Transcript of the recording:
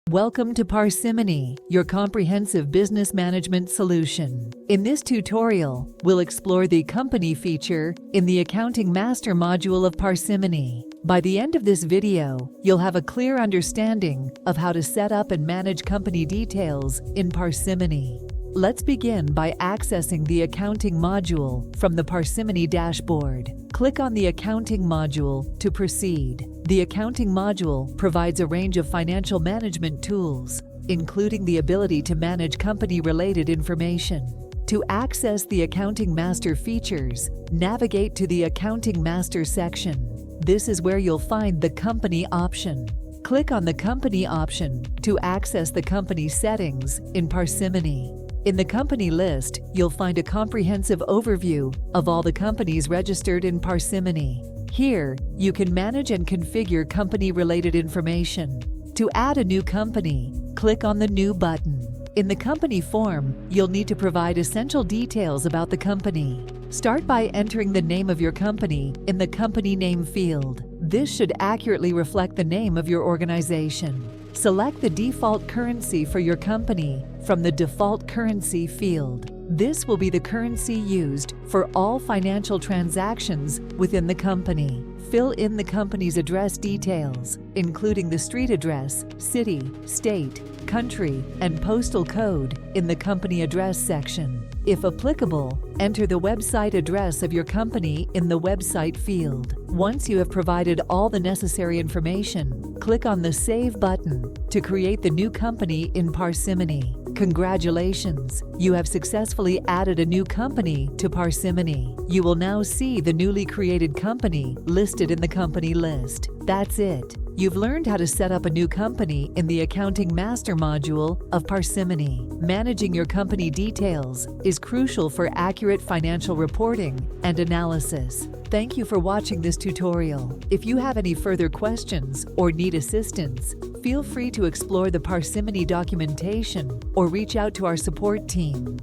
Welcome to Parsimony, your comprehensive business management solution. In this tutorial, we'll explore the Company feature in the Accounting Master module of Parsimony. By the end of this video, you'll have a clear understanding of how to set up and manage company details in Parsimony. Let's begin by accessing the Accounting module from the Parsimony dashboard. Click on the Accounting module to proceed. The Accounting module provides a range of financial management tools, including the ability to manage company-related information. To access the Accounting Master features, navigate to the Accounting Master section. This is where you'll find the Company option. Click on the Company option to access the company settings in Parsimony. In the company list, you'll find a comprehensive overview of all the companies registered in Parsimony. Here, you can manage and configure company-related information. To add a new company, click on the New button. In the company form, you'll need to provide essential details about the company. Start by entering the name of your company in the Company Name field. This should accurately reflect the name of your organization. Select the default currency for your company from the Default Currency field. This will be the currency used for all financial transactions within the company. Fill in the company's address details, including the street address, city, state, country, and postal code in the Company Address section. If applicable, enter the website address of your company in the Website field. Once you have provided all the necessary information, click on the Save button to create the new company in Parsimony. Congratulations! You have successfully added a new company to Parsimony. You will now see the newly created company listed in the company list. That's it. You've learned how to set up a new company in the Accounting Master module of Parsimony. Managing your company details is crucial for accurate financial reporting and analysis. Thank you for watching this tutorial. If you have any further questions or need assistance, feel free to explore the Parsimony documentation or reach out to our support team.